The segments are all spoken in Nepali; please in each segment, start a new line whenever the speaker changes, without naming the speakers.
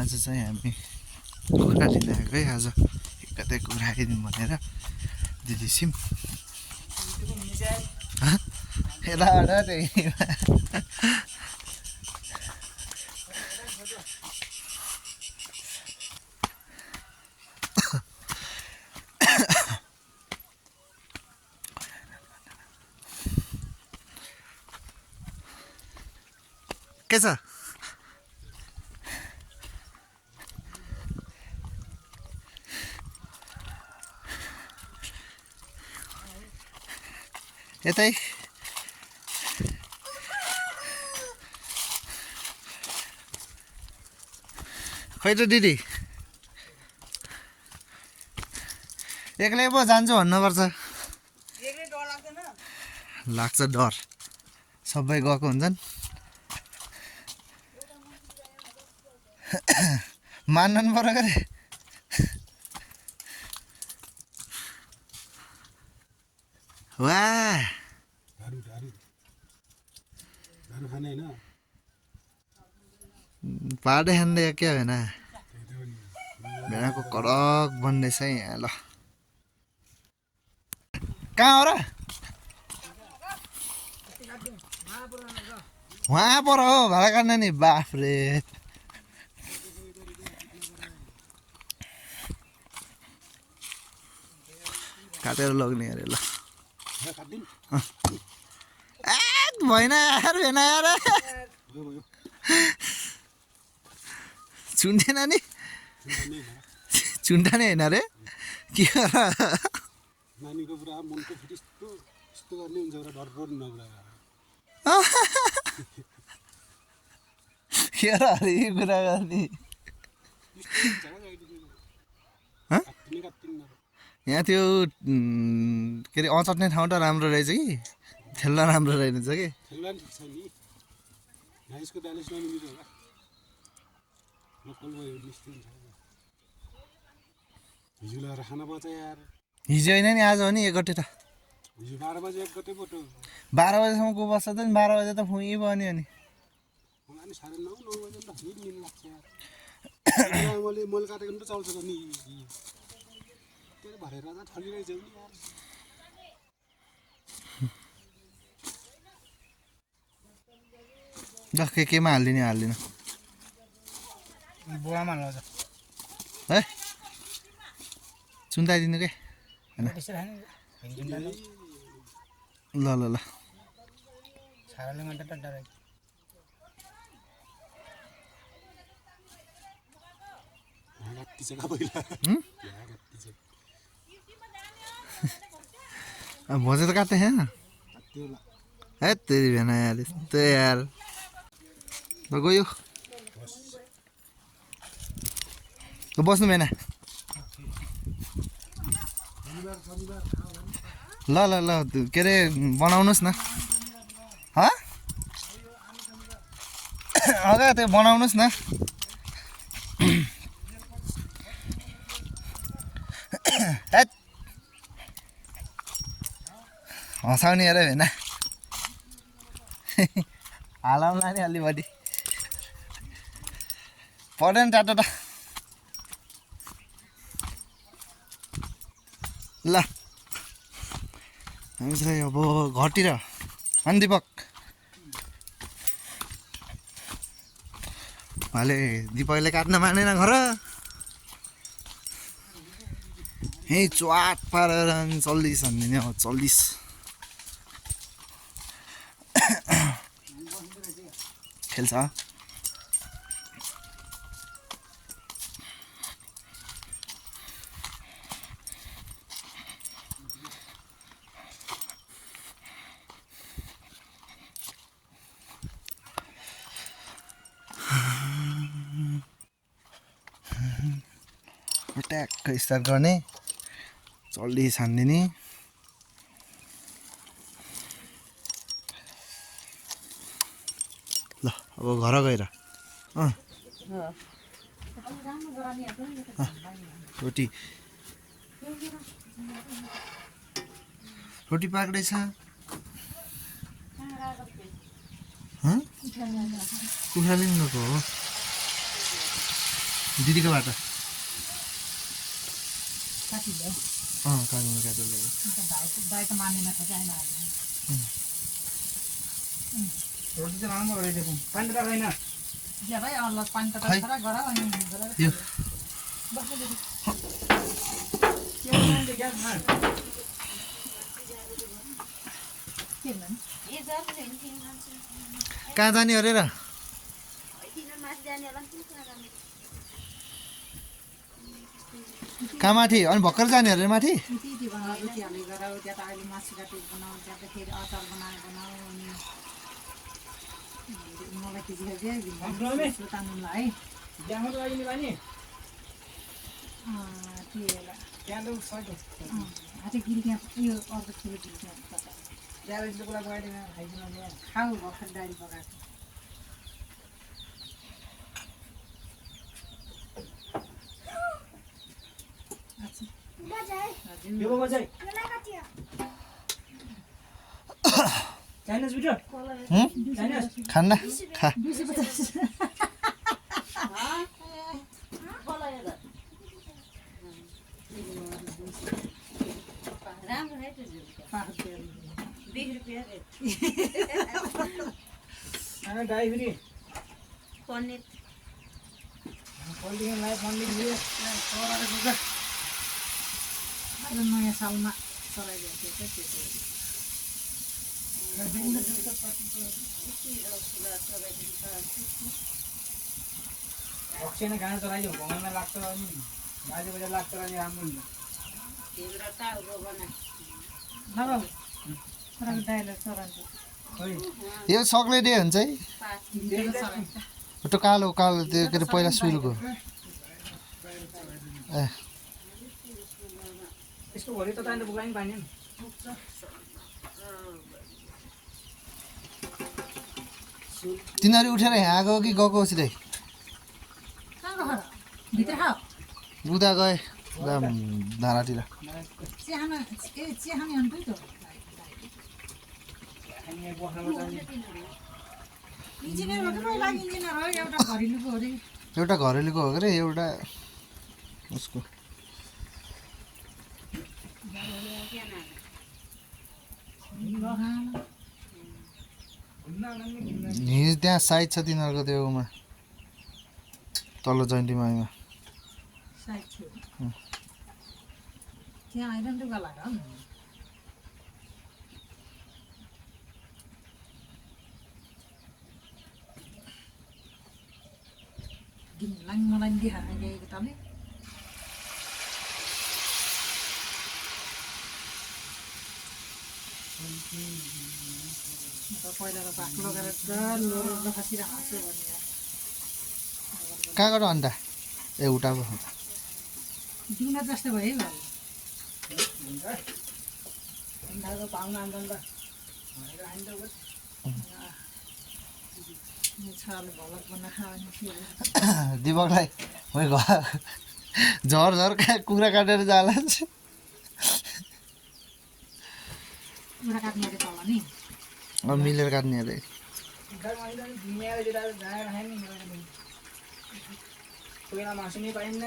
आज चाहिँ हामी कुखुरा लिन आएको है। आज कतै कुखुरा आइदिउँ भनेर दिदी सिम यताबाट के छ यतै खै त दिदी एक्लै पो जान्छु भन्नुपर्छ। लाग्छ डर, सबै गएको हुन्छन्। मान्नु पर्यो के वाह पाडे खाँदै क्या होइन भेडाको कडक बन्दैछ है यहाँ। ल कहाँ हो र? वहाँ पर हो भाडा काट्न नि। बाफ रे काटेर लग्ने अरे। ल भएन यार भेना यार चुन्टेन नि चुन्टा नै होइन रे के
नानीको पुरा मनको फेरि यस्तो यस्तो गर्ने हुन्छ एउटा डर डर नपुरा
के अरे यो कुरा गर्ने यहाँ त्यो के अरे अचट्ने ठाउँ त राम्रो रहेछ कि खेल्न राम्रो रहेछ कि
खेल्न ठिक छ नि यहाँ यसको ब्यालेन्स नमिलेको होला लोकल भयो निस्किन्छ हिजो लगाएर खाना बचा यार
हिजो होइन नि आज हो नि 1 गते त
हिजो 12 बजे 1 गते बोटो
12 बजेसम्म को बस्छ त नि 12 बजे त फुइ बन्यो नि
मलाई 9:30 बजे त फेरि निन लाग्छ यार मैले काटेको नि त चल्छ त नि तेरो भरेर त ठलिरहेछ नि यार
ल केमा हाल्दिने हाल्दिन
बुवामा लज
है चुन्ताइदिनु के हैन ल ल ल
छाराले मात्र त डराइ गत्ती छ का पहिला गत्ती छ
अब भोजे त काट्दै हैन है तेरी भेना यार यस्तो यार ल गयो त बस्नु भएन ल ल ल के अरे बनाउनुहोस् न अगा त्यो बनाउनुहोस् न हँसाउने अरे होइन हालाउँला नि अलि बढी पढेन टाटो त ल हामी चाहिँ अब घरतिर अनि दिपक उहाँले दिपकले काट्न मानेन घर यहीँ च्वाट पारेर चल्लिस भनिदिने अब 40 खेल्छ ट्याक्क स्टार्ट गर्ने चल्ली छानिदिने ल अब घर गएर रोटी रोटी पाक्दैछ कुखुरा लिनुको हो दिदीको बाटो काट्नु
रोटी चाहिँ राम्रो रहेछ पानी त छैन
यो कहाँ जाने अरे र कहाँ माथि अनि भर्खर जाने अरे माथि खाना खा
नयाँ सालमा चलाइदिएको
अक्सिजन खाना चलाइदियो भगवान्लाई लाग्छ अनि बाजे बजार लाग्छ अनि राम्रो हुन्छ
यो चक्लेटै हुन्छ है त्यो कालो कालो त्यो के अरे पहिला सुरुको ए
यसको भरि त तान्नु बुगाइ पानी
तिनीहरू उठेर यहाँ आएको कि गएको सिधै उता गए धारातिर एउटा घरेलुको हो अरे एउटा उसको हिज त्यहाँ साइड छ तिनीहरूको त्योमा तल्लो जयन्ती माईमा कहाँबाट अन्डा ए उठाको
दिउन जस्तो भयो
पाहुना आउँदा
दिपकलाई झर झर कुखुरा काटेर जाला मिलेर काट्ने अरे
मासु नै पाइन्न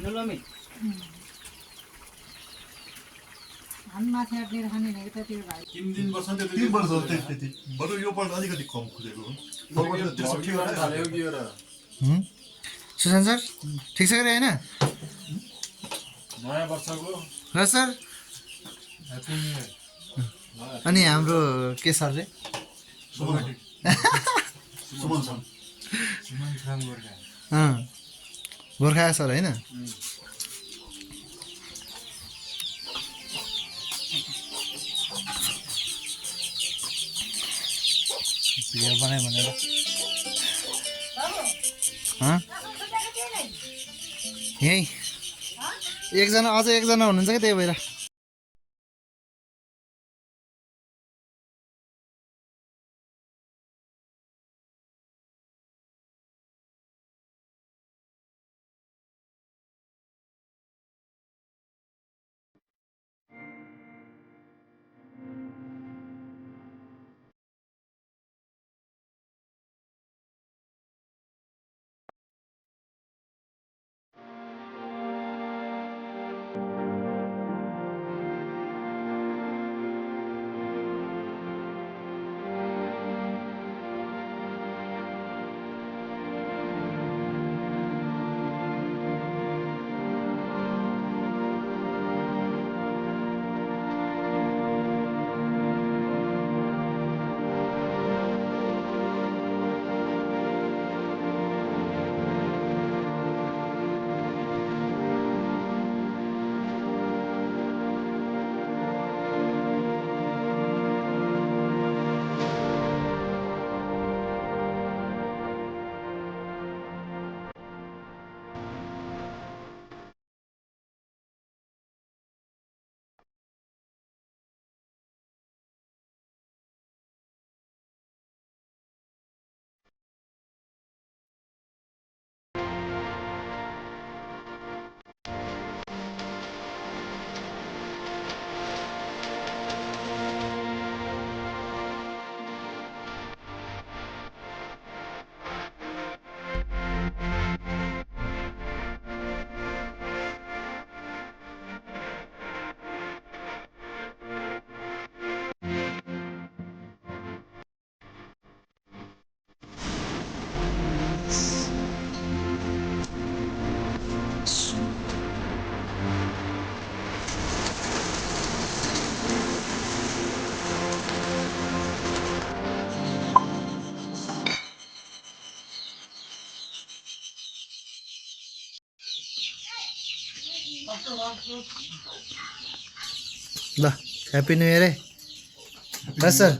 नलोमी
तीन वर्ष त्यति बरु यो पल्ट अलिकति कम खुलेको
सुशान्त सर ठिक छ कि होइन
नयाँ वर्षको
र सर अनि हाम्रो के सर रे गोर्खा सर होइन भिडियो बनायो भनेर यहीँ एकजना अझ एकजना हुनुहुन्छ क्या त्यही भएर ल ह्याप्पी न्यू इयर है बस सर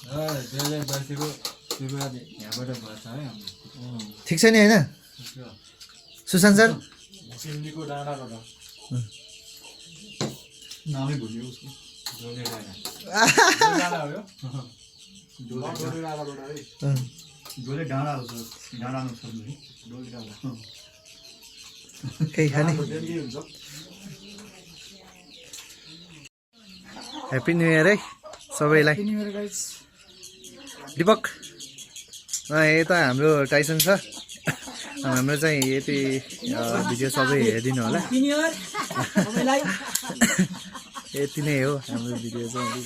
2022 को सुरुवात यहाँबाट भएछ है हाम्रो
ठिक छ नि होइन सुशान्त सर
सिन्डीको डाँडाबाट नामै भुल्यो उसको
डोले डाँडा
डाँडा हो यो डोले डाँडाबाट है डोले डाँडा हो सर डाँडा नछोड्नु है डोले डाँडा
केही खाने
डेली हुन्छ
ह्याप्पी न्यू इयर है सबैलाई दिपक यता हाम्रो टाइसन छ हाम्रो चाहिँ यति भिडियो सबै हेरिदिनु होला यति नै हो हाम्रो भिडियो चाहिँ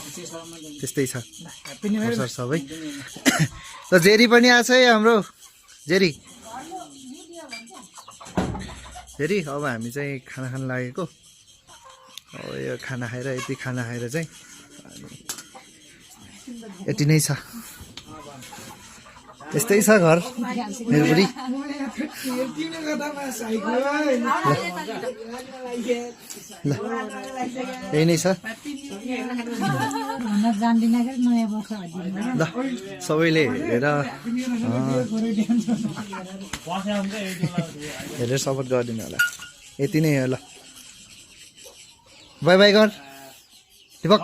त्यस्तै छ सर सबै ल जेरी पनि आछ है हाम्रो जेरी अब हामी चाहिँ खाना खान लागेको यो खाना खाएर यति खाना खाएर चाहिँ यति नै छ यस्तै छ घर मेरो बुढी यही नै छ ल सबैले हेरेर सपोर्ट गरिदिनु होला यति नै हो ल बाई बाई गर दिपक